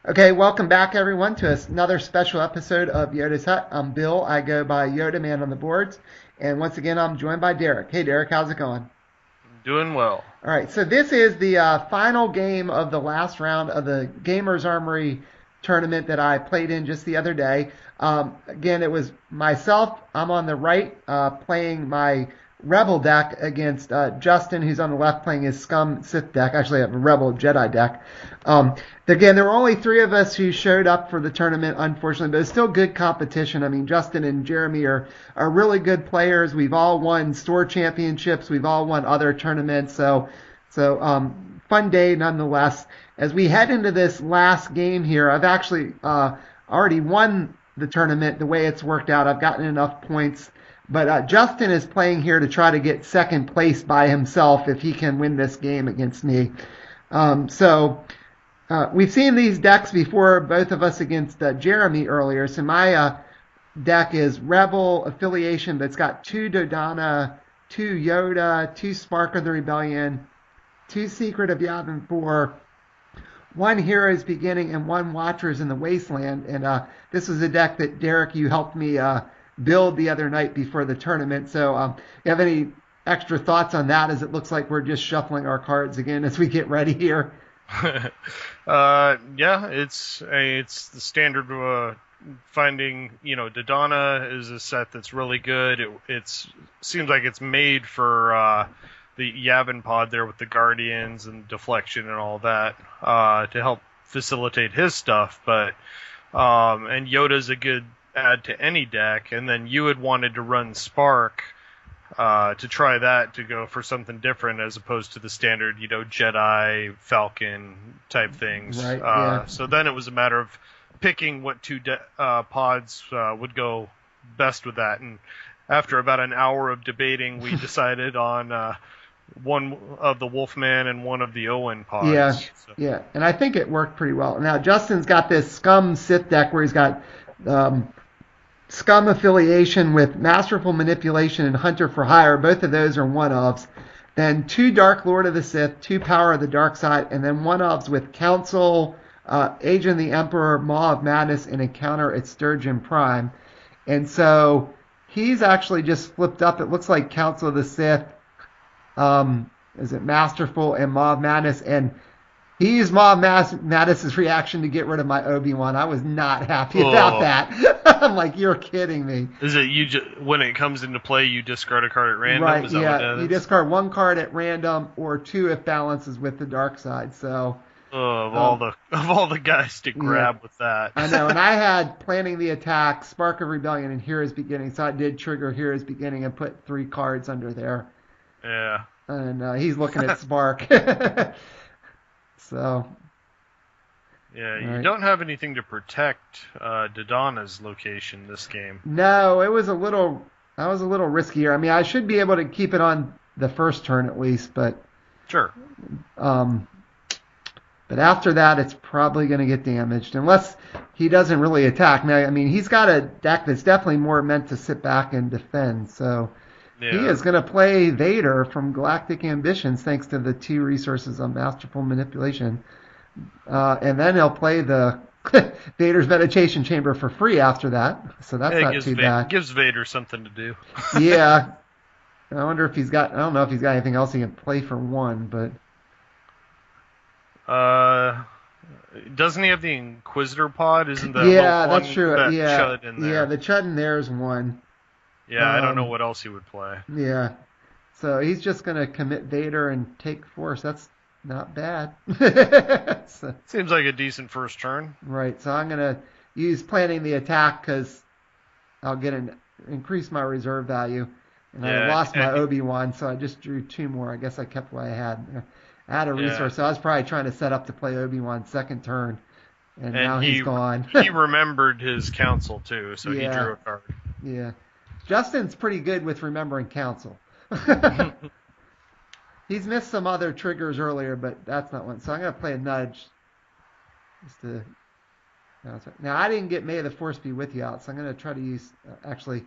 Okay, welcome back everyone to another special episode of Yoda's Hut. I'm Bill. I go by Yoda Man on the boards. And once again, I'm joined by Derek. Hey, Derek, how's it going? Doing well. All right, so this is the final game of the last round of the Gamers Armory tournament that I played in just the other day. Again, it was myself. I'm on the right playing my Rebel deck against Justin, who's on the left playing his Scum Sith deck. Actually, I have a Rebel Jedi deck. Um, again, there were only three of us who showed up for the tournament, unfortunately, but it's still good competition. I mean, Justin and Jeremy are really good players. We've all won store championships. We've all won other tournaments. So fun day nonetheless. As we head into this last game here, I've actually already won the tournament the way it's worked out. I've gotten enough points. But Justin is playing here to try to get second place by himself if he can win this game against me. We've seen these decks before, both of us against Jeremy earlier. So my deck is Rebel affiliation, but it's got two Dodana, two Yoda, two Spark of the Rebellion, two Secret of Yavin 4, one Hero's Beginning, and one Watchers in the Wasteland. And this was a deck that Derek, you helped me build the other night before the tournament. So you have any extra thoughts on that, as it looks like we're just shuffling our cards again as we get ready here? Yeah, it's the standard. Finding, Dodana is a set that's really good. It seems like it's made for the Yavin pod there with the Guardians and deflection and all that to help facilitate his stuff. But and Yoda's a good add to any deck. And then you had wanted to run Spark to try that, to go for something different as opposed to the standard, Jedi, Falcon type things. Right, yeah. So then it was a matter of picking what two pods would go best with that. And after about an hour of debating, we decided on one of the Wolfman and one of the Owen pods. Yeah, So. yeah, and I think it worked pretty well. Now Justin's got this Scum Sith deck where he's got Scum affiliation with Masterful Manipulation and Hunter for Hire. Both of those are one-ofs. Then two Dark Lord of the Sith, two Power of the Dark Side, and then one-ofs with Council, Agent of the Emperor, Maw of Madness, and Encounter at Sturgeon Prime. And so he's actually just flipped up. It looks like Council of the Sith, is it Masterful and Maw of Madness, and he used Maw of Madness's reaction to get rid of my Obi-Wan. I was not happy about that. I'm like, you're kidding me. Is it when it comes into play, you discard a card at random? Right, Is that yeah. You discard one card at random or two if balances with the dark side. So of all the guys to grab with that. I know, and I had Planning the Attack, Spark of Rebellion, and Hero's Beginning, so I did trigger Hero's Beginning and put three cards under there. Yeah. And he's looking at Spark. So. Yeah, you don't have anything to protect Dodana's location this game. No, I was a little riskier. I mean, I should be able to keep it on the first turn at least, but sure. But after that, it's probably going to get damaged unless he doesn't really attack. Now, I mean, he's got a deck that's definitely more meant to sit back and defend. So he is going to play Vader from Galactic Ambitions, thanks to the two resources on Masterful Manipulation. And then he'll play the Vader's Meditation Chamber for free after that. So that's not too bad. Gives Vader something to do. Yeah. I wonder if I don't know if he's got anything else he can play for one, but. Doesn't he have the Inquisitor pod? Isn't that that's true. Chud in there? Yeah, the Chud in there is one. Yeah, I don't know what else he would play. Yeah. So he's just going to commit Vader and take Force. That's not bad. Seems like a decent first turn. Right. So I'm going to use Planning the Attack because I'll increase my reserve value. And I lost my Obi-Wan, so I just drew two more. I guess I kept what I had. I had a resource, so I was probably trying to set up to play Obi-Wan second turn. And now he's gone. He remembered his council, too, so he drew a card. Yeah. Justin's pretty good with remembering council. He's missed some other triggers earlier, but that's not one. So I'm going to play a nudge. Now, I didn't get May the Force be with you out, so I'm going to try to use... actually,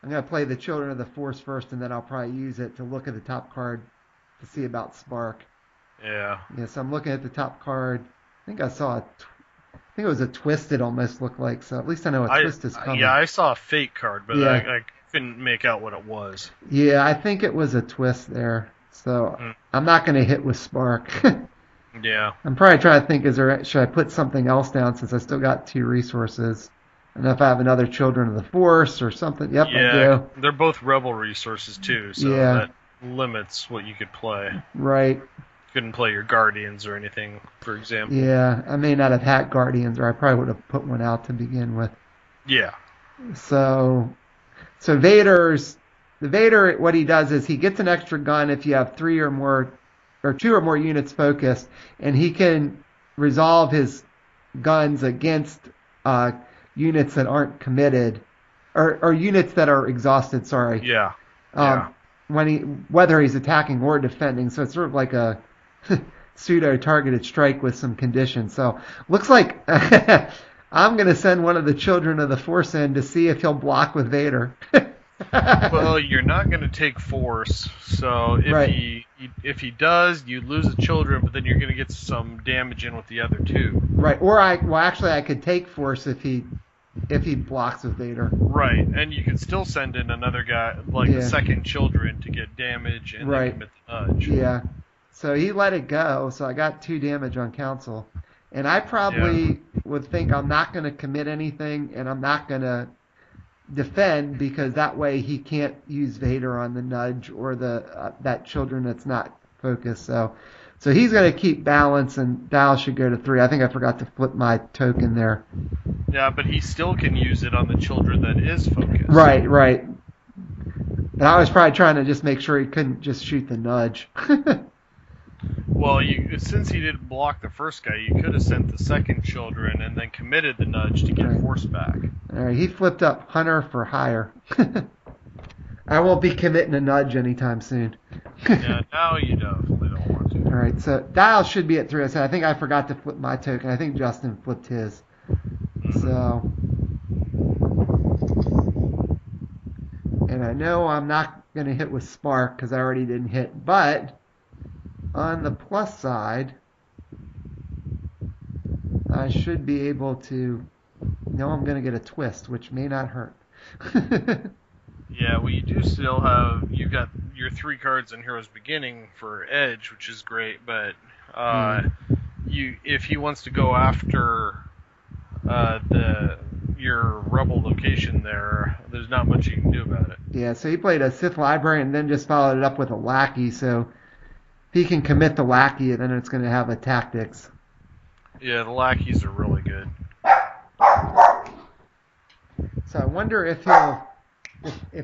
I'm going to play the Children of the Force first, and then I'll probably use it to look at the top card to see about Spark. Yeah. Yeah, so I'm looking at the top card. I think I saw think it was a twist. It almost looked like. So at least I know a twist is coming. Yeah, I saw a fake card, but Yeah. I couldn't make out what it was. Yeah, I think it was a twist there. So Hmm. I'm not going to hit with Spark. Yeah. I'm probably trying to think, should I put something else down since I still got 2 resources? And if I have another Children of the Force or something. Yep, I do. They're both rebel resources too, so that limits what you could play. Right. Couldn't play your Guardians or anything, for example. Yeah, I may not have had Guardians, or I probably would have put one out to begin with. Yeah. So Vader, what he does is he gets an extra gun if you have 3 or more, or 2 or more units focused, and he can resolve his guns against units that aren't committed, or units that are exhausted. Sorry. Yeah. Whether he's attacking or defending, so it's sort of like a pseudo targeted strike with some conditions. So looks like I'm going to send one of the Children of the Force in to see if he'll block with Vader. Well, you're not going to take Force, so if he does, you lose the Children, but then you're going to get some damage in with the other 2. Right. Or I could take Force if he blocks with Vader. Right, and you can still send in another guy, like the second Children, to get damage and then commit the nudge. Yeah. So he let it go, so I got 2 damage on Council. And I probably would think I'm not going to commit anything, and I'm not going to defend, because that way he can't use Vader on the nudge or that Children that's not focused. So he's going to keep balance, and Dal should go to 3. I think I forgot to flip my token there. Yeah, but he still can use it on the Children that is focused. Right. And I was probably trying to just make sure he couldn't just shoot the nudge. Well, since he didn't block the first guy, you could have sent the second Children and then committed the nudge to get Force back. All right, he flipped up Hunter for higher. I won't be committing a nudge anytime soon. Yeah, now you definitely don't want to. All right, so Dial should be at 3. I think I forgot to flip my token. I think Justin flipped his. So, and I know I'm not going to hit with Spark because I already didn't hit, but on the plus side, I should be able to know I'm going to get a twist, which may not hurt. Yeah, well, you do still have, you got your 3 cards in Hero's Beginning for Edge, which is great, but if he wants to go after your Rebel location there's not much you can do about it. Yeah, so he played a Sith Library and then just followed it up with a Lackey, so if he can commit the Lackey, then it's going to have a Tactics. Yeah, the Lackeys are really good. So I wonder if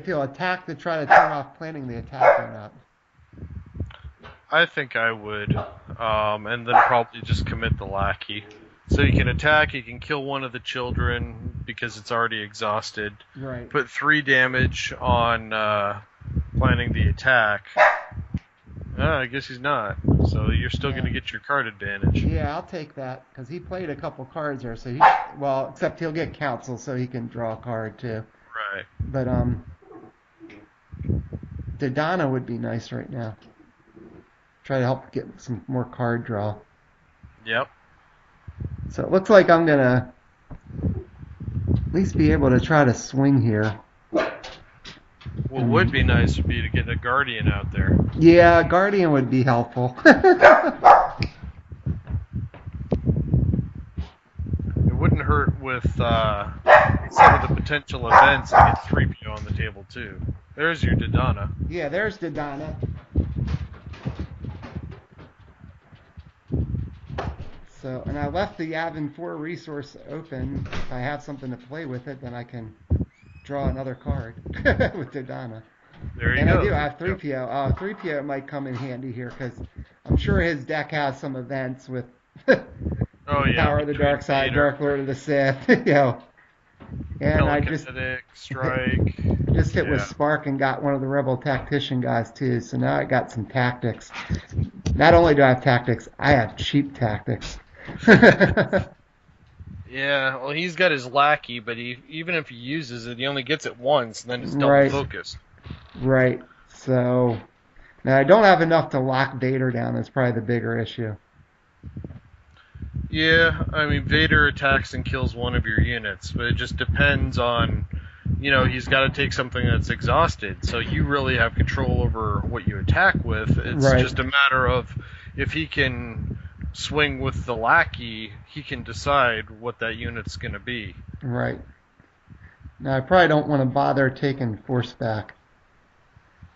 he'll attack to try to turn off planning the attack or not. I think I would, and then probably just commit the Lackey. So he can attack, he can kill one of the Children because it's already exhausted. Right. Put 3 damage on planning the attack. I guess he's not. So you're still going to get your card advantage. Yeah, I'll take that because he played a couple cards there. So except he'll get Council, so he can draw a card too. Right. But Dodonna would be nice right now. Try to help get some more card draw. Yep. So it looks like I'm gonna at least be able to try to swing here. What would be nice would be to get a Guardian out there. Yeah, Guardian would be helpful. It wouldn't hurt with some of the potential events to get 3PO on the table too. There's your Dodonna. Yeah, there's Dodonna. So, and I left the Yavin 4 resource open. If I have something to play with it, then I can draw another card with Dodonna. There you and go. I do have 3PO. 3PO might come in handy here because I'm sure his deck has some events with Power of the Dark Side, Dark Lord of the Sith, And I just hit with Spark and got one of the Rebel Tactician guys too. So now I got some tactics. Not only do I have tactics, I have cheap tactics. Yeah, well, he's got his Lackey, but even if he uses it, he only gets it once, and then it's double focused. Right. So now I don't have enough to lock Vader down. That's probably the bigger issue. Yeah, I mean, Vader attacks and kills one of your units, but it just depends on, he's got to take something that's exhausted, so you really have control over what you attack with. It's Right. just a matter of if he can swing with the lackey, he can decide what that unit's going to be. Right. Now, I probably don't want to bother taking force back.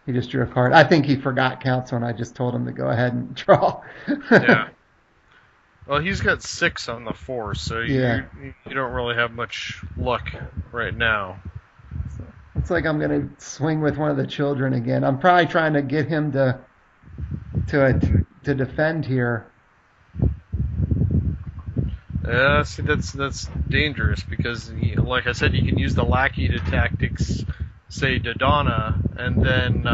He just drew a card. I think he forgot council, and I just told him to go ahead and draw. Yeah. Well, he's got 6 on the force, so Yeah. you don't really have much luck right now. Looks like I'm going to swing with one of the children again. I'm probably trying to get him to defend here. Yeah, see, that's dangerous because, like I said, you can use the lackey to tactics, say Dodonna, and then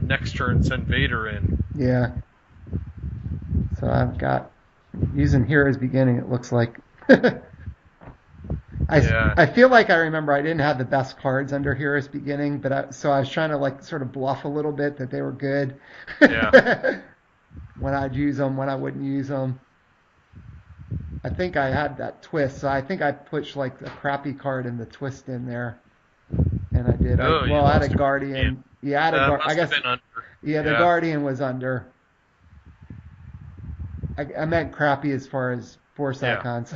next turn send Vader in. Yeah. So I've got using Hero's Beginning. It looks like. I feel like I remember I didn't have the best cards under Hero's Beginning, but so I was trying to like sort of bluff a little bit that they were good. Yeah. When I'd use them, when I wouldn't use them. I think I had that twist, so I think I pushed like a crappy card in the twist in there, and I did. I had a Guardian. Yeah, I had a Guardian. I guess. Yeah, the Guardian was under. I meant crappy as far as force icons.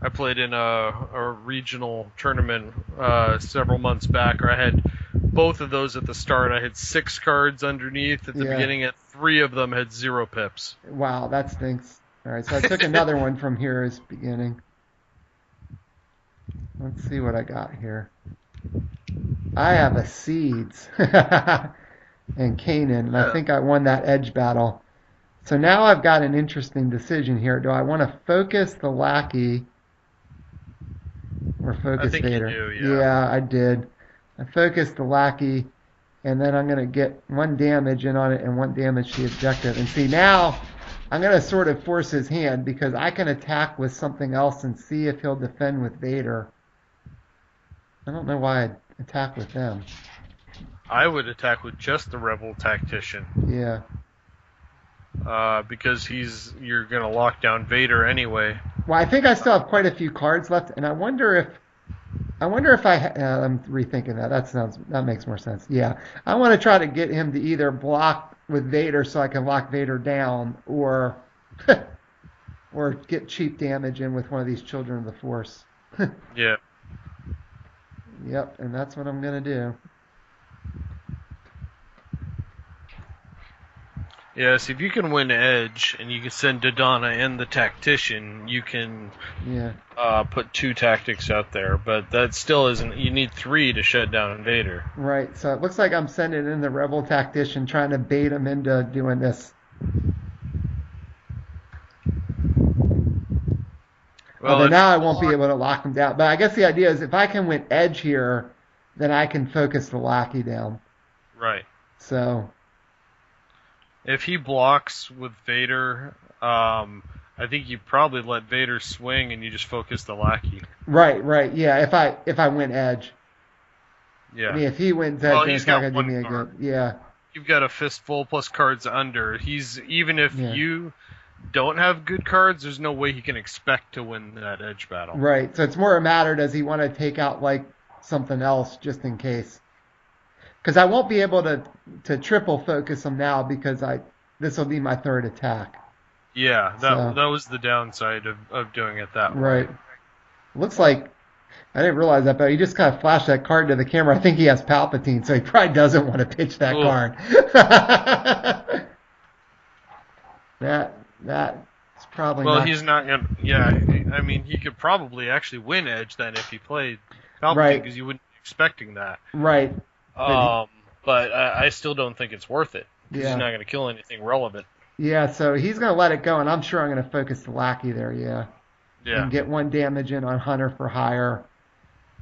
I played in a regional tournament several months back, where I had both of those at the start. I had 6 cards underneath at the beginning, and 3 of them had 0 pips. Wow, that stinks. All right, so I took another one from Hero's Beginning. Let's see what I got here. I have a Seeds and Kanan, and I think I won that edge battle. So now I've got an interesting decision here. Do I want to focus the lackey or focus Vader? You do, yeah, I did. I focused the lackey, and then I'm going to get 1 damage in on it and 1 damage to the objective. And see, now I'm going to sort of force his hand because I can attack with something else and see if he'll defend with Vader. I don't know why I'd attack with them. I would attack with just the Rebel Tactician. Yeah. Because you're going to lock down Vader anyway. Well, I think I still have quite a few cards left, and I wonder if I'm rethinking that. That makes more sense. Yeah, I want to try to get him to either block with Vader so I can lock Vader down, or or get cheap damage in with one of these Children of the Force. Yeah. Yep, and that's what I'm gonna do. Yes, if you can win Edge and you can send Dodonna and the Tactician, you can put 2 tactics out there. But that still isn't. You need 3 to shut down Vader. Right. So it looks like I'm sending in the Rebel Tactician, trying to bait him into doing this. Well, although now I won't be able to lock him down. But I guess the idea is if I can win Edge here, then I can focus the lackey down. Right. So. If he blocks with Vader, I think you probably let Vader swing and you just focus the lackey. Right. Yeah, if I win Edge. Yeah. I mean, if he wins Edge, then it's not going to do me a good. Yeah. You've got a fistful plus cards under. Even if you don't have good cards, there's no way he can expect to win that Edge battle. Right. So it's more a matter, does he want to take out like something else just in case? Because I won't be able to triple focus him now because this will be my 3rd attack. Yeah, that was the downside of doing it that way. Right. Looks like I didn't realize that, but he just kind of flashed that card to the camera. I think he has Palpatine, so he probably doesn't want to pitch that card. That's probably well, not... he's not gonna. Yeah, I mean, he could probably actually win Edge then if he played Palpatine because you wouldn't be expecting that. Right. But I still don't think it's worth it. Because he's not going to kill anything relevant. Yeah, so he's going to let it go, and I'm sure I'm going to focus the lackey there, yeah. And get 1 damage in on Hunter for hire.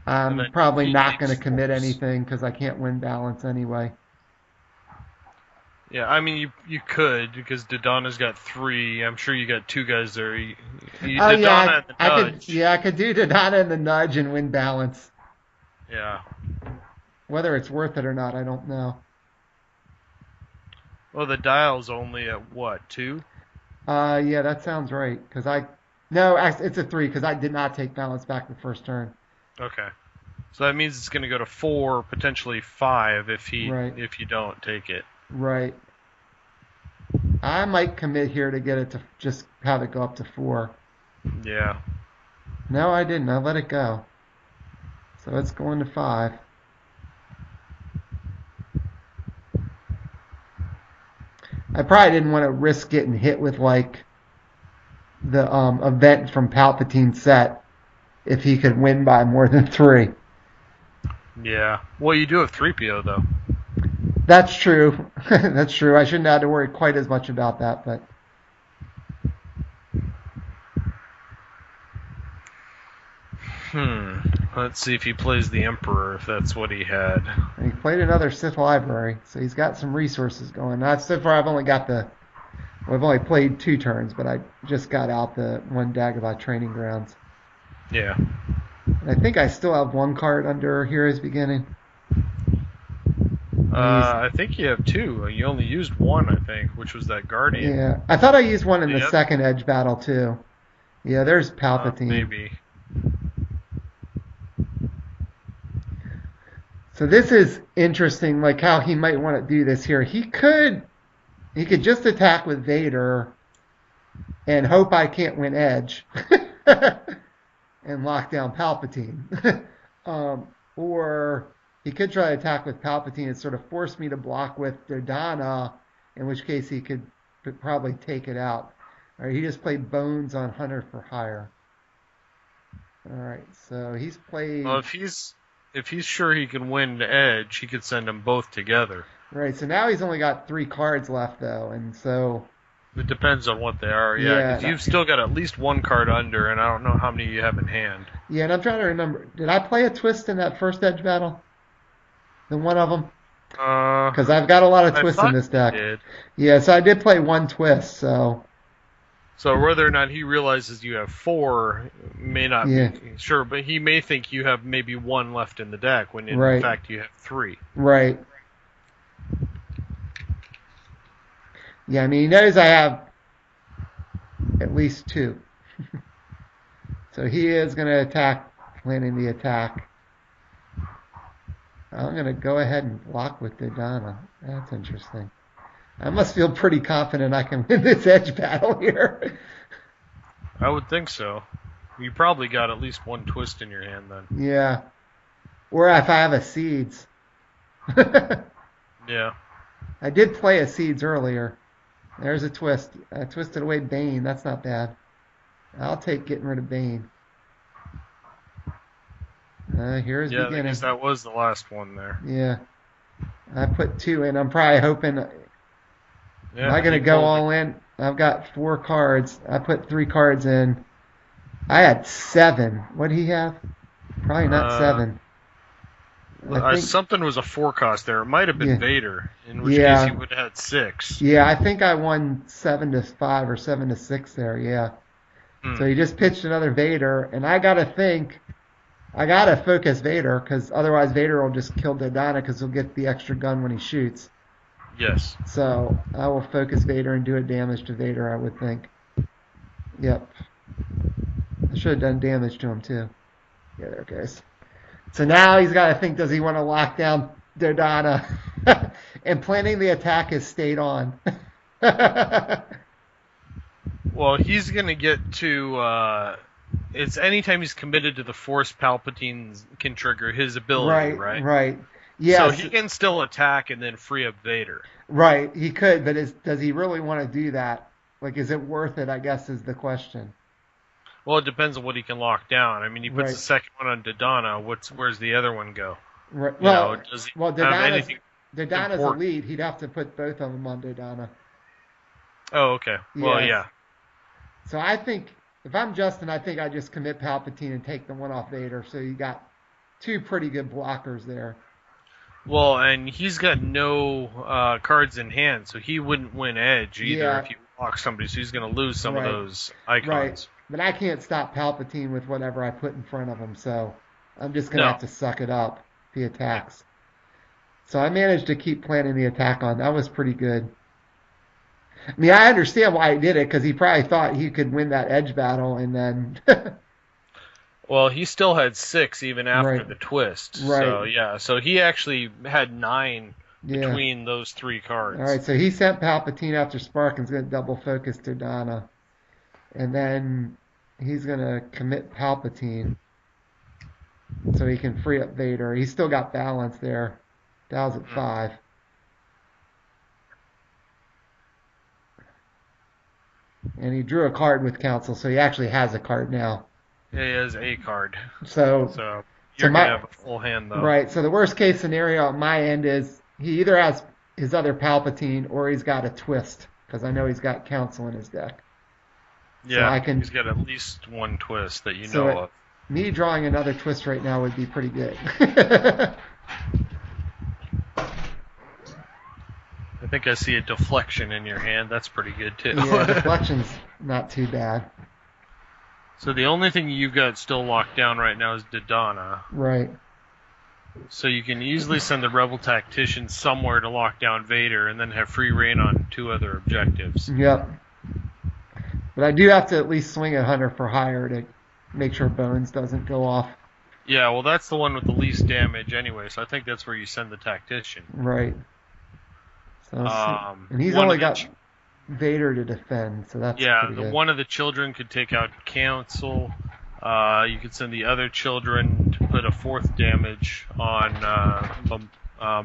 I'm probably not going to commit anything because I can't win balance anyway. Yeah, I mean, you could because Dodonna's got 3. I'm sure you got 2 guys there. Dodonna and the Nudge. I could do Dodonna and the Nudge and win balance. Yeah. Whether it's worth it or not, I don't know. Well, the dial's only at what, 2? Yeah, that sounds right. No, it's a 3 because I did not take balance back the first turn. Okay. So that means it's going to go to 4, potentially 5 Right, if you don't take it. right. I might commit here to get it to just have it go up to 4. Yeah. No, I didn't. I let it go. So it's going to 5. I probably didn't want to risk getting hit with like the event from Palpatine set if he could win by more than 3. Yeah. Well, you do have 3PO though. That's true. That's true. I shouldn't have to worry quite as much about that, but Let's see if he plays the Emperor, if that's what he had. he played another Sith library, so he's got some resources going. So far, I've only played 2 turns, but I just got out the one Dagobah training grounds. Yeah. And I think I still have 1 card under Heroes Beginning. I think you have 2. You only used 1, I think, which was that Guardian. Yeah, I thought I used 1 in the second Edge battle too. Yeah, there's Palpatine. Maybe. So this is interesting, like how he might want to do this here. He could just attack with Vader and hope I can't win Edge and lock down Palpatine. Or he could try to attack with Palpatine and sort of force me to block with Dodonna, in which case he could probably take it out. All right, he just played Bones on Hunter for Hire. All right, so he's played. Well, if he's sure he can win Edge, he could send them both together. Right, so now he's only got 3 cards left though, and so it depends on what they are. Yeah, because you've still got at least 1 card under, and I don't know how many you have in hand. Yeah, and I'm trying to remember. Did I play a twist in that first Edge battle? In one of them? Because I've got a lot of twists in this deck. Yeah, so I did play 1 twist. So whether or not he realizes you have 4 may not be sure, but he may think you have maybe 1 left in the deck when in fact you have 3. Right. Yeah, I mean, he knows I have at least 2. So he is going to attack, planning the attack. I'm going to go ahead and block with Dodonna. That's interesting. I must feel pretty confident I can win this Edge battle here. I would think so. You probably got at least 1 twist in your hand then. Yeah. Or if I have a Seeds. Yeah. I did play a Seeds earlier. There's a twist. I twisted away Bane. That's not bad. I'll take getting rid of Bane. Here's beginning. I guess that was the last one there. Yeah. I put 2 in. I'm probably hoping. Am I going to go all in? I've got 4 cards. I put 3 cards in. I had 7. What did he have? Probably not 7. Something was a 4 cost there. It might have been Vader, in which case he would have had 6. Yeah, I think I won 7-5 or 7-6 there. Yeah. So he just pitched another Vader, and I got to focus Vader because otherwise Vader will just kill Dodonna because he'll get the extra gun when he shoots. Yes. So I will focus Vader and do a damage to Vader, I would think. Yep. I should have done damage to him too. Yeah, there it goes. So now he's got to think, does he want to lock down Dodonna? And planning the attack has stayed on. Well, he's going to get to... it's anytime he's committed to the Force, Palpatine can trigger his ability, right? Right. Yeah. So he can still attack and then free up Vader. Right, he could, but does he really want to do that? Like, is it worth it, I guess, is the question. Well, it depends on what he can lock down. I mean, he puts the second one on Dodonna. Where's the other one go? Right. Does he have Dodonna's the lead. He'd have to put both of them on Dodonna. Oh, okay. Well, yeah. So I think, if I'm Justin, I think I just commit Palpatine and take the one off Vader. So you got 2 pretty good blockers there. Well, and he's got no cards in hand, so he wouldn't win Edge either if you block somebody. So he's going to lose some of those icons. Right. But I can't stop Palpatine with whatever I put in front of him, so I'm just going to have to suck it up if he attacks. So I managed to keep planning the attack on. That was pretty good. I mean, I understand why he did it, because he probably thought he could win that edge battle, and then... Well, he still had 6 even after Right. the twist. Right. So, yeah. So he actually had 9 Yeah. between those 3 cards. All right, so he sent Palpatine after Spark and's going to double focus Dodonna. And then he's going to commit Palpatine so he can free up Vader. He's still got balance there. Dow's at 5. And he drew a card with Council, so he actually has a card now. Yeah, he has a card. So you're going to have a full hand, though. Right, so the worst case scenario on my end is he either has his other Palpatine or he's got a twist, because I know he's got Council in his deck. Yeah, so he's got at least one twist that you know of. Me drawing another twist right now would be pretty good. I think I see a deflection in your hand. That's pretty good, too. Yeah, deflection's not too bad. So the only thing you've got still locked down right now is Dodonna. Right. So you can easily send the Rebel Tactician somewhere to lock down Vader and then have free reign on 2 other objectives. Yep. But I do have to at least swing a Hunter for hire to make sure Bones doesn't go off. Yeah, well, that's the one with the least damage anyway, so I think that's where you send the Tactician. Right. So, and he's only got Vader to defend, so that's pretty good. One of the children could take out Council. You could send the other children to put a 4th damage on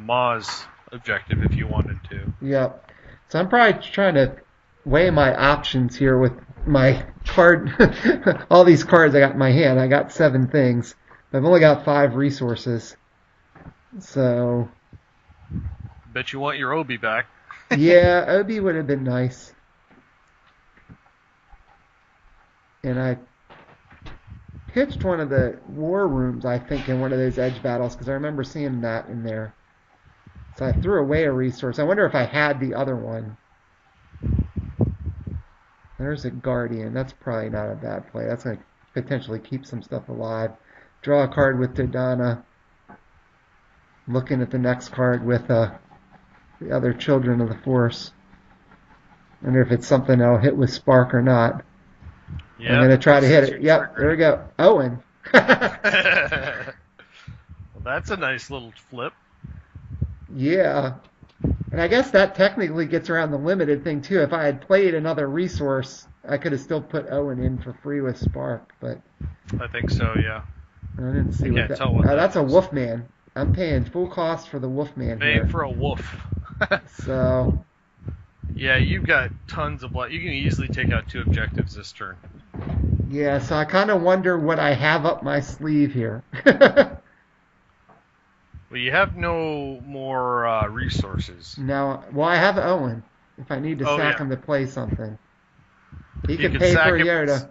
Ma's objective if you wanted to. Yep. So I'm probably trying to weigh my options here with my card. All these cards I got in my hand. I got 7 things. I've only got 5 resources. So... Bet you want your Obi back. Yeah, Obi would have been nice. And I pitched one of the war rooms, I think, in one of those edge battles, because I remember seeing that in there. So I threw away a resource. I wonder if I had the other one. There's a Guardian. That's probably not a bad play. That's going to potentially keep some stuff alive. Draw a card with Dodonna. Looking at the next card with the other Children of the Force. Wonder if it's something I'll hit with Spark or not. Yeah, I'm going to try to hit it. Yep, there we go. Owen. Well, that's a nice little flip. Yeah. And I guess that technically gets around the limited thing, too. If I had played another resource, I could have still put Owen in for free with Spark. But I think so, yeah. I didn't see what that... Tell what that's a Wolfman. I'm paying full cost for the Wolfman here. Paying for a wolf. So... Yeah, you've got tons of blood. You can easily take out 2 objectives this turn. Yeah, so I kind of wonder what I have up my sleeve here. Well, you have no more resources. No, well, I have Owen. If I need to sack him to play something, he can pay for Yoda.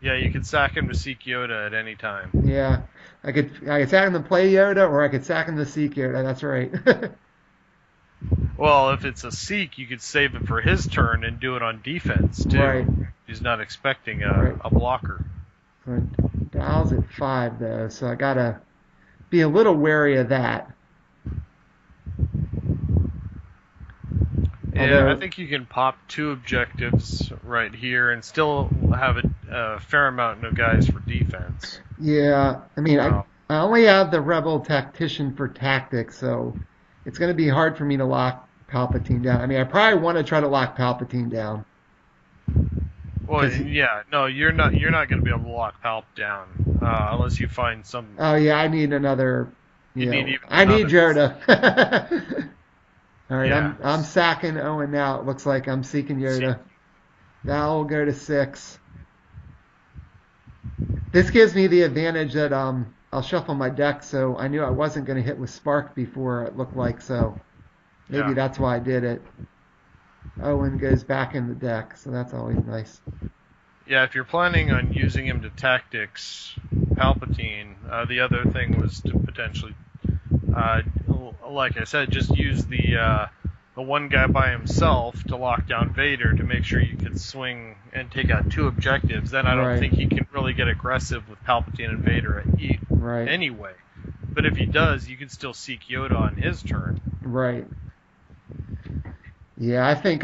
Yeah, you can sack him to seek Yoda at any time. Yeah, I could sack him to play Yoda, or I could sack him to seek Yoda. That's right. Well, if it's a seek, you could save it for his turn and do it on defense too. Right. He's not expecting a blocker. So Dial's at 5 though, so I gotta be a little wary of that. Yeah, I think you can pop 2 objectives right here and still have a fair amount of guys for defense. Yeah, I mean, I only have the Rebel Tactician for tactics, so it's going to be hard for me to lock Palpatine down. I mean, I probably want to try to lock Palpatine down. Well, yeah, no, you're not going to be able to lock Palp down unless you find some. Oh yeah, I need another. I need Yoda. All right, yeah. I'm sacking Owen now. It looks like I'm seeking Yoda. That will go to 6. This gives me the advantage that I'll shuffle my deck, so I knew I wasn't going to hit with Spark before, it looked like, so maybe that's why I did it. Owen goes back in the deck, so that's always nice. Yeah, if you're planning on using him to tactics Palpatine, the other thing was to potentially, like I said, just use the one guy by himself to lock down Vader to make sure you could swing and take out 2 objectives. Then I don't think he can really get aggressive with Palpatine and Vader anyway. But if he does, you can still seek Yoda on his turn. Right. Yeah, I think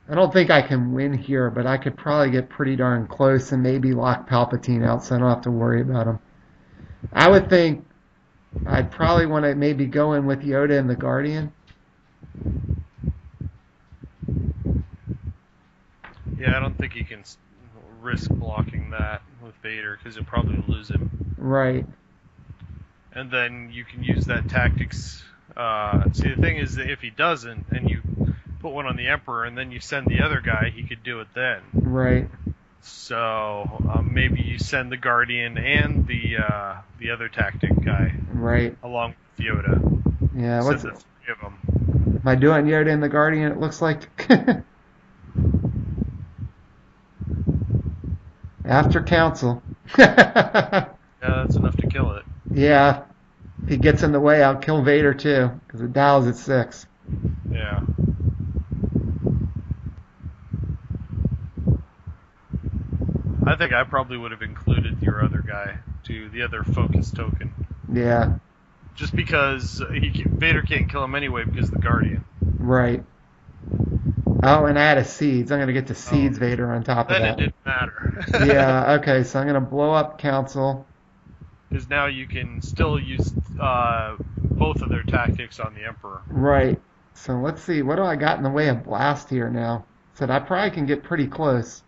I don't think I can win here, but I could probably get pretty darn close and maybe lock Palpatine out so I don't have to worry about him. I would think I'd probably want to maybe go in with Yoda and the Guardian. Yeah, I don't think you can risk blocking that with Vader because you'll probably lose him. Right. And then you can use that tactics. See, the thing is that if he doesn't, and you put one on the Emperor, and then you send the other guy, he could do it then. Right. So maybe you send the Guardian and the other tactic guy. Right. Along with Yoda. Yeah. Send What's the three of them. Am I doing Yoda and the Guardian? It looks like. After council. Yeah, that's enough to kill it. Yeah. If he gets in the way, I'll kill Vader too, because it dials at 6. Yeah. I think I probably would have included your other guy to the other focus token. Yeah. Just because Vader can't kill him anyway because of the Guardian. Right. Oh, and I had a Seeds. I'm going to get to Seeds Vader on top of that. Then it didn't matter. Yeah, okay, so I'm going to blow up Council. Because now you can still use both of their tactics on the Emperor. Right. So let's see. What do I got in the way of Blast here now? So I probably can get pretty close.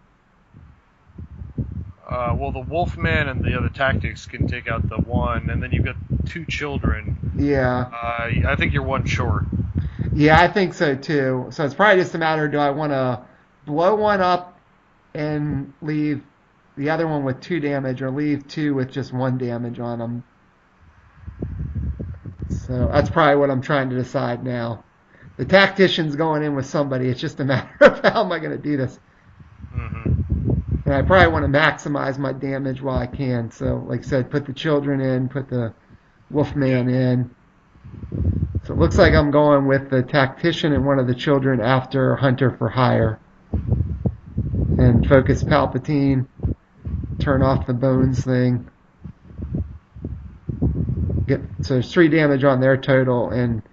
Well, the Wolfman and the other tactics can take out the one, and then you've got 2 children. Yeah. I think you're 1 short. Yeah, I think so too. So it's probably just a matter, do I want to blow one up and leave the other one with 2 damage, or leave 2 with just 1 damage on them? So that's probably what I'm trying to decide now. The tactician's going in with somebody. It's just a matter of how am I going to do this. Mm-hmm. And I probably want to maximize my damage while I can. So, like I said, put the children in, put the Wolfman in. So it looks like I'm going with the tactician and one of the children after Hunter for Hire. And focus Palpatine. Turn off the bones thing. So there's 3 damage on their total, and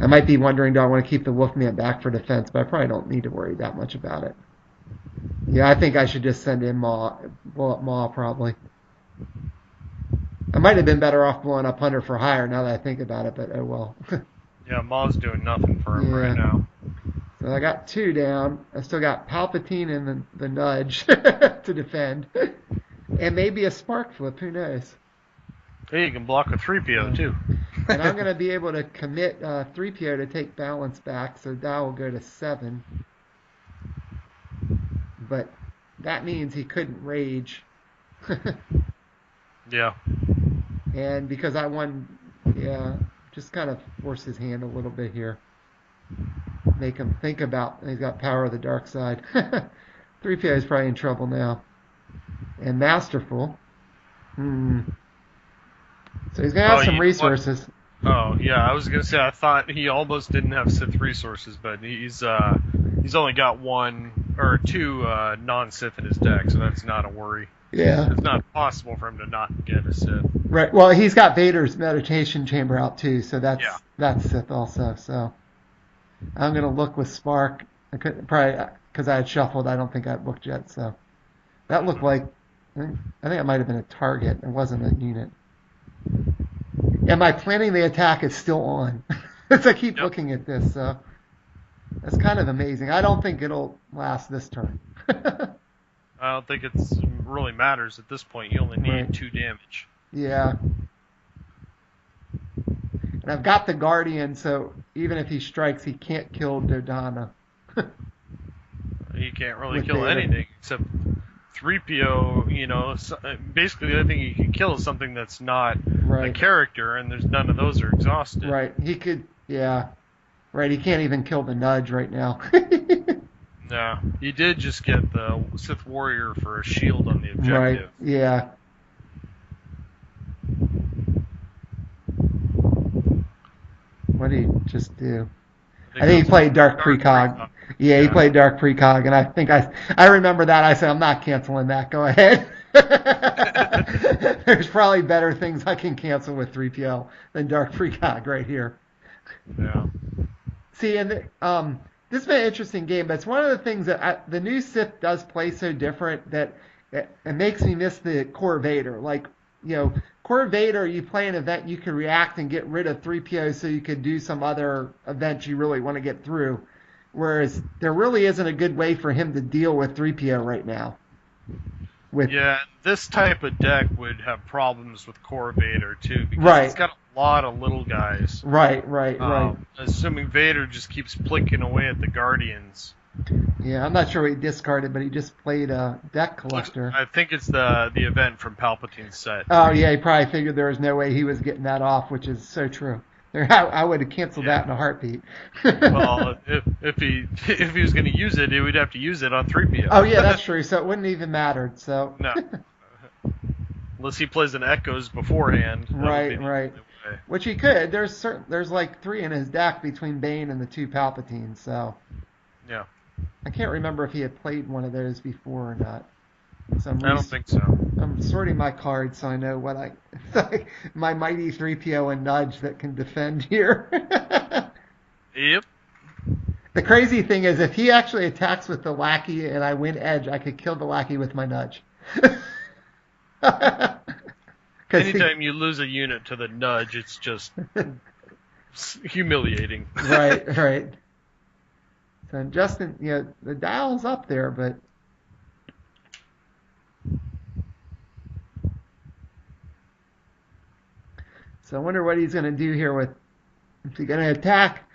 I might be wondering, do I want to keep the Wolfman back for defense? But I probably don't need to worry that much about it. Yeah, I think I should just send in Maw, blow up Maw probably. I might have been better off blowing up Hunter for Hire now that I think about it, but oh well. Yeah, Maw's doing nothing for him right now. So I got 2 down. I still got Palpatine and the Nudge to defend. And maybe a Spark Flip, who knows? Hey, you can block a 3PO too. And I'm going to be able to commit 3PO to take balance back, so that will go to 7. But that means he couldn't rage. Yeah. And because I won, just kind of force his hand a little bit here. Make him think about, he's got power of the dark side. 3PO is probably in trouble now. And Masterful. So he's going to have some resources. Oh, yeah, I was going to say, I thought he almost didn't have Sith resources, but he's only got 1 or 2 non-Sith in his deck, so that's not a worry. Yeah. It's not possible for him to not get a Sith. Right. Well, he's got Vader's meditation chamber out too, so that's Sith also. So I'm going to look with Spark. I couldn't, probably because I had shuffled. I don't think I'd looked yet. So that looked like, I think it might have been a target. It wasn't a unit. And my planning the attack is still on. As I keep looking at this, so that's kind of amazing. I don't think it'll last this turn. I don't think it really matters at this point. You only need 2 damage. Yeah. And I've got the Guardian, so even if he strikes, he can't kill Dodonna. He can't really kill anything except 3PO. You know, basically the only thing he can kill is something that's not a character, and there's none of those are exhausted. Right. He could, Right, he can't even kill the Nudge right now. No, you did just get the Sith Warrior for a shield on the objective. Right, yeah. What did he just do? I think he played Dark Precog. Yeah, he played Dark Precog, and I think I remember that. I said, I'm not canceling that. Go ahead. There's probably better things I can cancel with 3PO than Dark Precog right here. Yeah. See, and this has been an interesting game, but it's one of the things that the new Sith does play so different that it makes me miss the core Vader. Like, core Vader, you play an event, you can react and get rid of 3PO so you could do some other event you really want to get through. Whereas there really isn't a good way for him to deal with 3PO right now. Yeah, this type of deck would have problems with core Vader too, because he's got a lot of little guys. Right. Assuming Vader just keeps plicking away at the Guardians. Yeah, I'm not sure what he discarded, but he just played a deck collector. I think it's the event from Palpatine's set. Oh yeah, he probably figured there was no way he was getting that off, which is so true. I would have canceled that in a heartbeat. Well, if he was going to use it, he would have to use it on 3PO. Oh yeah, that's true. So it wouldn't even matter. So no, unless he plays an Echoes beforehand. Right. Which he could. There's like 3 in his deck between Bane and the 2 Palpatines. So yeah, I can't remember if he had played one of those before or not. I don't think so. I'm sorting my cards so I know what my mighty 3PO and Nudge that can defend here. Yep. The crazy thing is, if he actually attacks with the lackey and I win edge, I could kill the lackey with my Nudge. Anytime you lose a unit to the Nudge, it's just humiliating. Right. So Justin, the dial's up there, but so I wonder what he's going to do here with. Is he going to attack?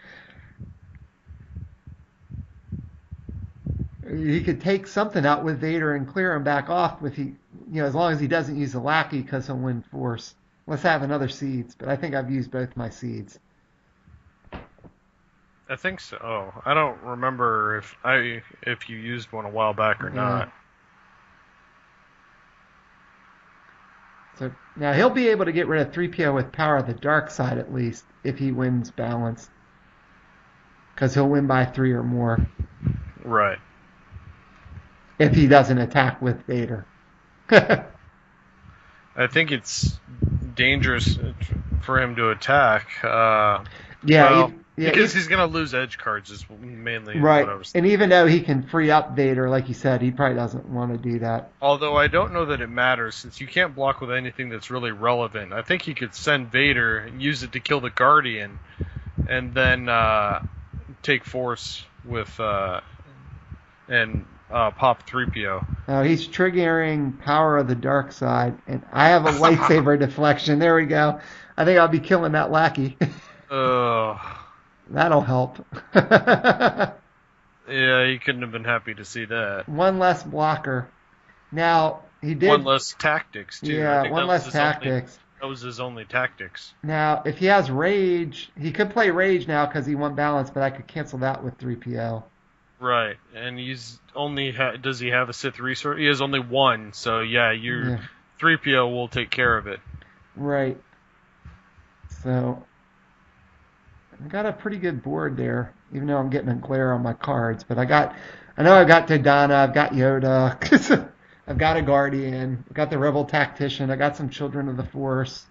He could take something out with Vader and clear him back off as long as he doesn't use the lackey, because he'll win force. Let's have another seeds, but I think I've used both my seeds. I think so. Oh, I don't remember if you used one a while back or not. So now he'll be able to get rid of 3PO with Power of the Dark Side at least if he wins balanced, because he'll win by 3 or more. Right. If he doesn't attack with Vader. I think it's dangerous for him to attack. Because he's going to lose edge cards is mainly what I was thinking. And even though he can free up Vader, like you said, he probably doesn't want to do that. Although I don't know that it matters, since you can't block with anything that's really relevant. I think he could send Vader and use it to kill the Guardian, and then take force with and pop 3PO. Oh, he's triggering Power of the Dark Side, and I have a lightsaber deflection. There we go. I think I'll be killing that lackey. That'll help. Yeah, he couldn't have been happy to see that. One less blocker. Now, he did... One less tactics, too. Yeah, one less tactics. That was his only tactics. Now, if he has Rage, he could play Rage now because he won balance, but I could cancel that with 3PO. Right, and he's only... does he have a Sith resource? He has only 1, so yeah, 3PO will take care of it. Right. So... I got a pretty good board there, even though I'm getting a glare on my cards. But I know I've got Dodonna, I've got Yoda, I've got a Guardian, I've got the Rebel Tactician, I got some Children of the Force.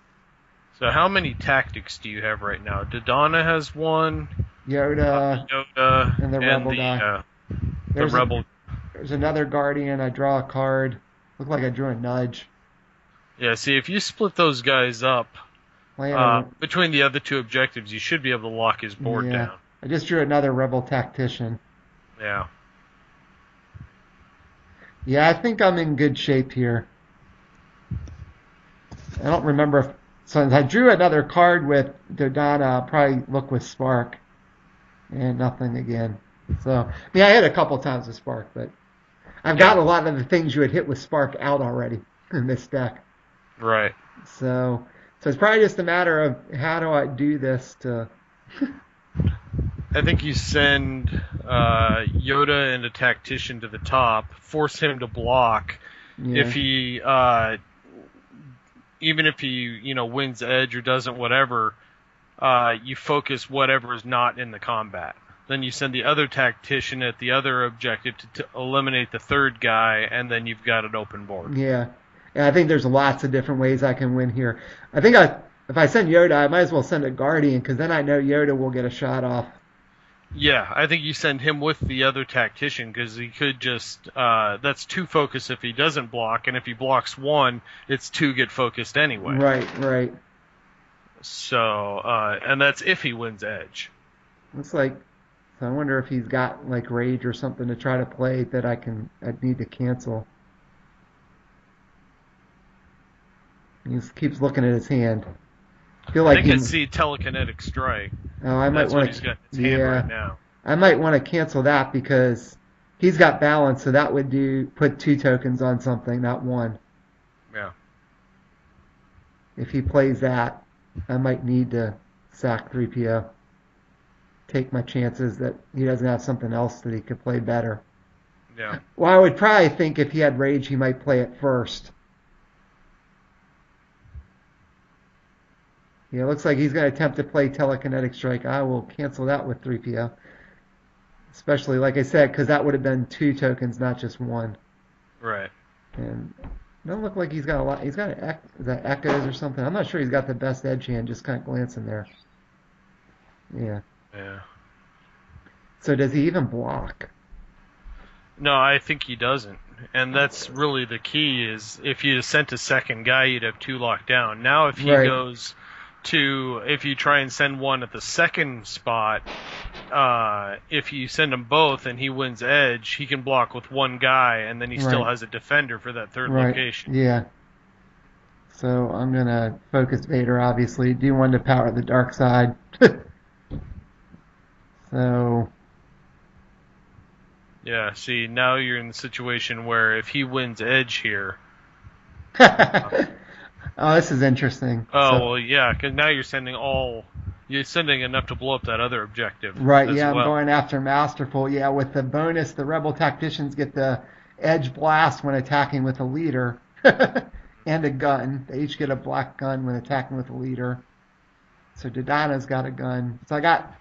So how many tactics do you have right now? Dodonna has 1. Yoda, and the Rebel guy. There's another Guardian. I draw a card. Looked like I drew a Nudge. Yeah, see, if you split those guys up, between the other 2 objectives, you should be able to lock his board down. I just drew another Rebel Tactician. Yeah. Yeah, I think I'm in good shape here. I don't remember if... So I drew another card with Dodonna. I'll probably look with Spark. And nothing again. So, I hit a couple times with Spark, but I've got a lot of the things you would hit with Spark out already in this deck. Right. So it's probably just a matter of how do I do this to... I think you send Yoda and a Tactician to the top, force him to block. Yeah. If he, even if he, wins edge or doesn't whatever, you focus whatever is not in the combat. Then you send the other Tactician at the other objective to eliminate the third guy, and then you've got an open board. Yeah. And I think there's lots of different ways I can win here. I think if I send Yoda, I might as well send a Guardian, because then I know Yoda will get a shot off. Yeah, I think you send him with the other tactician because he could just that's 2 focus if he doesn't block, and if he blocks 1, it's 2 get focused anyway. Right. So and that's if he wins edge. Looks like. So I wonder if he's got like rage or something to try to play that I'd need to cancel. He just keeps looking at his hand. I think I see telekinetic strike. Oh, I might That's want what he's got in his hand right now. I might want to cancel that because he's got balance, so that would put 2 tokens on something, not 1. Yeah. If he plays that, I might need to sack 3PO. Take my chances that he doesn't have something else that he could play better. Yeah. Well, I would probably think if he had rage, he might play it first. Yeah, it looks like he's going to attempt to play telekinetic strike. I will cancel that with 3PO. Especially, like I said, because that would have been 2 tokens, not just 1. Right. And it doesn't look like he's got a lot. He's got is that echoes or something? I'm not sure he's got the best edge hand, just kind of glancing there. Yeah. Yeah. So does he even block? No, I think he doesn't. And that's really the key is if you sent a second guy, you'd have 2 locked down. Now if he goes to, if you try and send one at the second spot, if you send them both and he wins edge, he can block with 1 guy and then he still has a defender for that 3rd location. Yeah. So I'm going to focus Vader, obviously. Do one to power the dark side. So... Yeah, see, now you're in the situation where if he wins edge here... Oh, this is interesting. Well, yeah, because now you're sending enough to blow up that other objective. Right, yeah, I'm going after Masterful. Yeah, with the bonus, the Rebel Tacticians get the edge blast when attacking with a leader. And a gun. They each get a black gun when attacking with a leader. So Dodonna's got a gun. So I got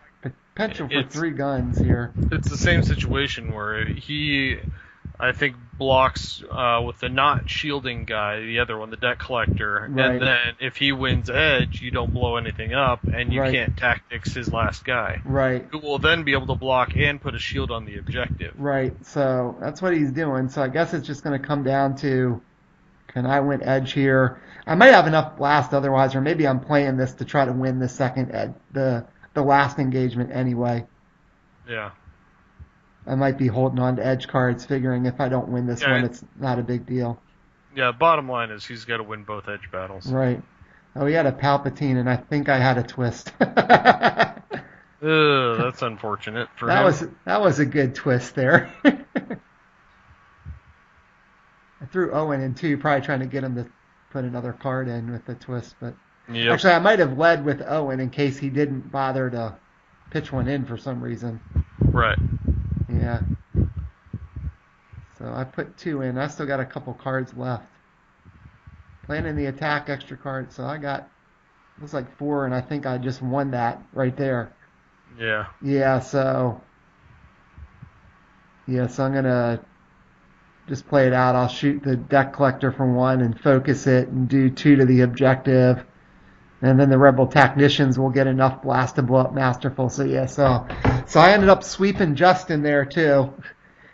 potential for 3 guns here. It's the same situation where he, I think, blocks with the not shielding guy, the other one, the deck collector, and then if he wins edge, you don't blow anything up, and you can't tactics his last guy. Right. Who will then be able to block and put a shield on the objective. Right, so that's what he's doing. So I guess it's just going to come down to, can I win edge here? I might have enough blast otherwise, or maybe I'm playing this to try to win the second edge, the last engagement anyway. Yeah. I might be holding on to edge cards, figuring if I don't win this one, it's not a big deal. Yeah, bottom line is he's got to win both edge battles. Right. Oh, he had a Palpatine, and I think I had a twist. That's unfortunate for him. That was a good twist there. I threw Owen in too, probably trying to get him to put another card in with the twist, but actually I might have led with Owen in case he didn't bother to pitch one in for some reason. Right. Yeah. So I put 2 in. I still got a couple cards left. Planning the attack extra card, so I got, looks like 4, and I think I just won that right there. Yeah. Yeah, so I'm going to just play it out. I'll shoot the deck collector for 1 and focus it and do 2 to the objective. And then the Rebel Tacticians will get enough blast to blow up Masterful. So yeah, so I ended up sweeping Justin there too.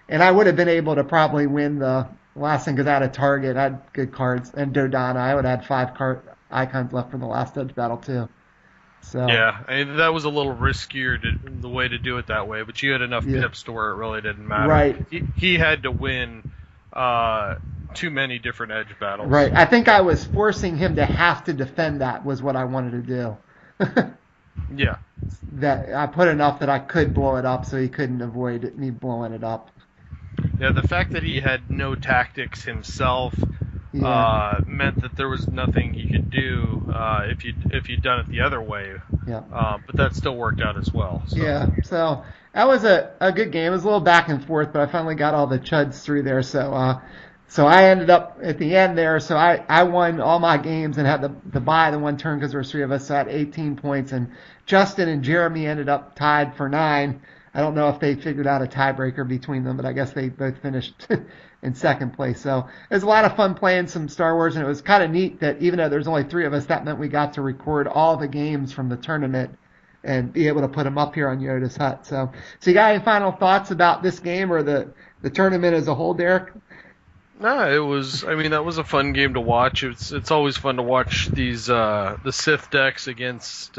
And I would have been able to probably win the last thing because I had a target. I had good cards. And Dodonna, I would have had 5 icons left for the last edge battle too. So yeah, that was a little riskier the way to do it that way, but you had enough pips to where it really didn't matter. Right. He had to win too many different edge battles. Right. I think I was forcing him to have to defend that was what I wanted to do. Yeah. That I put enough that I could blow it up so he couldn't avoid me blowing it up. Yeah, the fact that he had no tactics himself meant that there was nothing he could do if you'd done it the other way. Yeah. But that still worked out as well. So. Yeah. So that was a good game. It was a little back and forth, but I finally got all the chuds through there. So I ended up at the end there. So I won all my games and had the bye the one turn because there were 3 of us. So I had 18 points, and Justin and Jeremy ended up tied for 9. I don't know if they figured out a tiebreaker between them, but I guess they both finished in second place. So it was a lot of fun playing some Star Wars, and it was kind of neat that even though there's only 3 of us, that meant we got to record all the games from the tournament and be able to put them up here on Yoda's Hut. So you got any final thoughts about this game or the tournament as a whole, Derek? No, it was. I mean, that was a fun game to watch. It's always fun to watch these the Sith decks against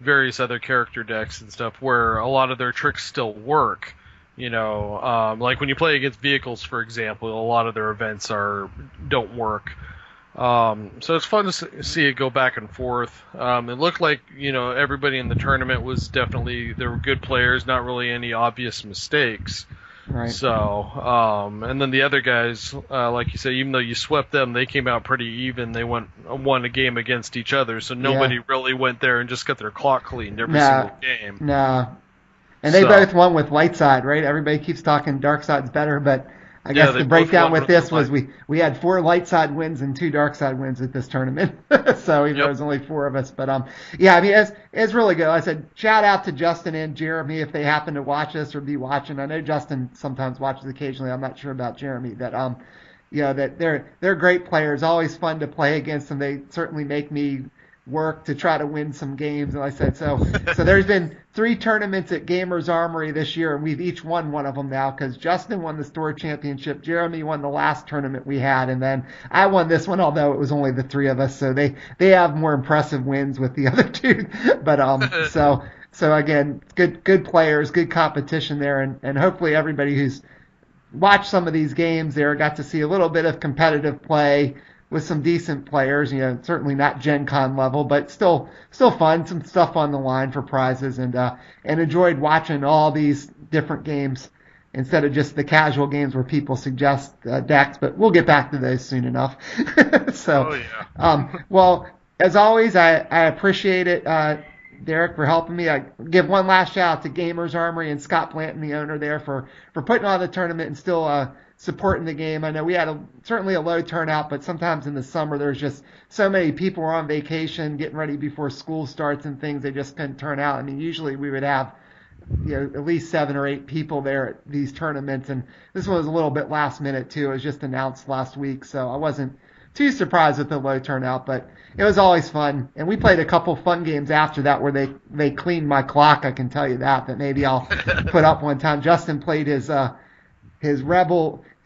various other character decks and stuff, where a lot of their tricks still work. Like when you play against vehicles, for example, a lot of their events don't work. So it's fun to see it go back and forth. It looked like everybody in the tournament was there were good players, not really any obvious mistakes. Right. So, and then the other guys, like you say, even though you swept them, they came out pretty even. They won a game against each other, so nobody really went there and just got their clock cleaned every single game. No. And they both won with light side, right? Everybody keeps talking dark side's better, but I guess the breakdown with this was we had 4 light side wins and 2 dark side wins at this tournament. So even though there's only 4 of us, but I mean it's really good. I said shout out to Justin and Jeremy if they happen to watch us or be watching. I know Justin sometimes watches occasionally. I'm not sure about Jeremy, that that they're great players. Always fun to play against them. They certainly make me work to try to win some games. And I said, so there's been 3 tournaments at Gamers Armory this year, and we've each won one of them now, because Justin won the store championship, Jeremy won the last tournament we had, and then I won this one, although it was only the 3 of us, so they have more impressive wins with the other 2. But so again, good players, good competition there, and hopefully everybody who's watched some of these games there got to see a little bit of competitive play with some decent players, certainly not Gen Con level, but still fun, some stuff on the line for prizes, and enjoyed watching all these different games instead of just the casual games where people suggest decks, but we'll get back to those soon enough. Well, as always, I appreciate it, Derek, for helping me. I give one last shout out to Gamers Armory and Scott Blanton, the owner there, for putting on the tournament and still supporting the game. I know we had certainly a low turnout, but sometimes in the summer there's just so many people are on vacation, getting ready before school starts and things, they just couldn't turn out. I mean, usually we would have at least 7 or 8 people there at these tournaments, and this one was a little bit last minute too. It was just announced last week, so I wasn't too surprised with the low turnout, but it was always fun. And we played a couple fun games after that where they cleaned my clock, I can tell you that maybe I'll put up one time. Justin played his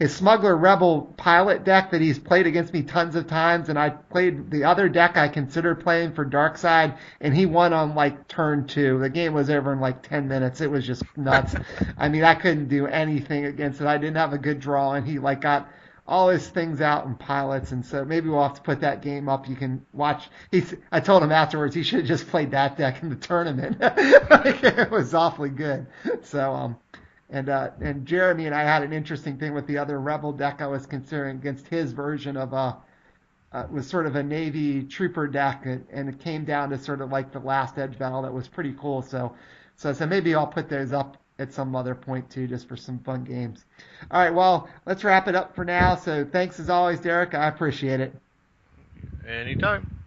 Smuggler Rebel pilot deck that he's played against me tons of times, and I played the other deck I considered playing for Darkside, and he won on turn 2. The game was over in 10 minutes. It was just nuts. I mean, I couldn't do anything against it. I didn't have a good draw, and he got all his things out in pilots, and so maybe we'll have to put that game up. You can watch. I told him afterwards he should have just played that deck in the tournament. It was awfully good. So And Jeremy and I had an interesting thing with the other Rebel deck I was considering against his version of was sort of a Navy trooper deck, and it came down to sort of the last edge battle that was pretty cool. So maybe I'll put those up at some other point too, just for some fun games. All right, well, let's wrap it up for now. So thanks as always, Derek. I appreciate it. Anytime.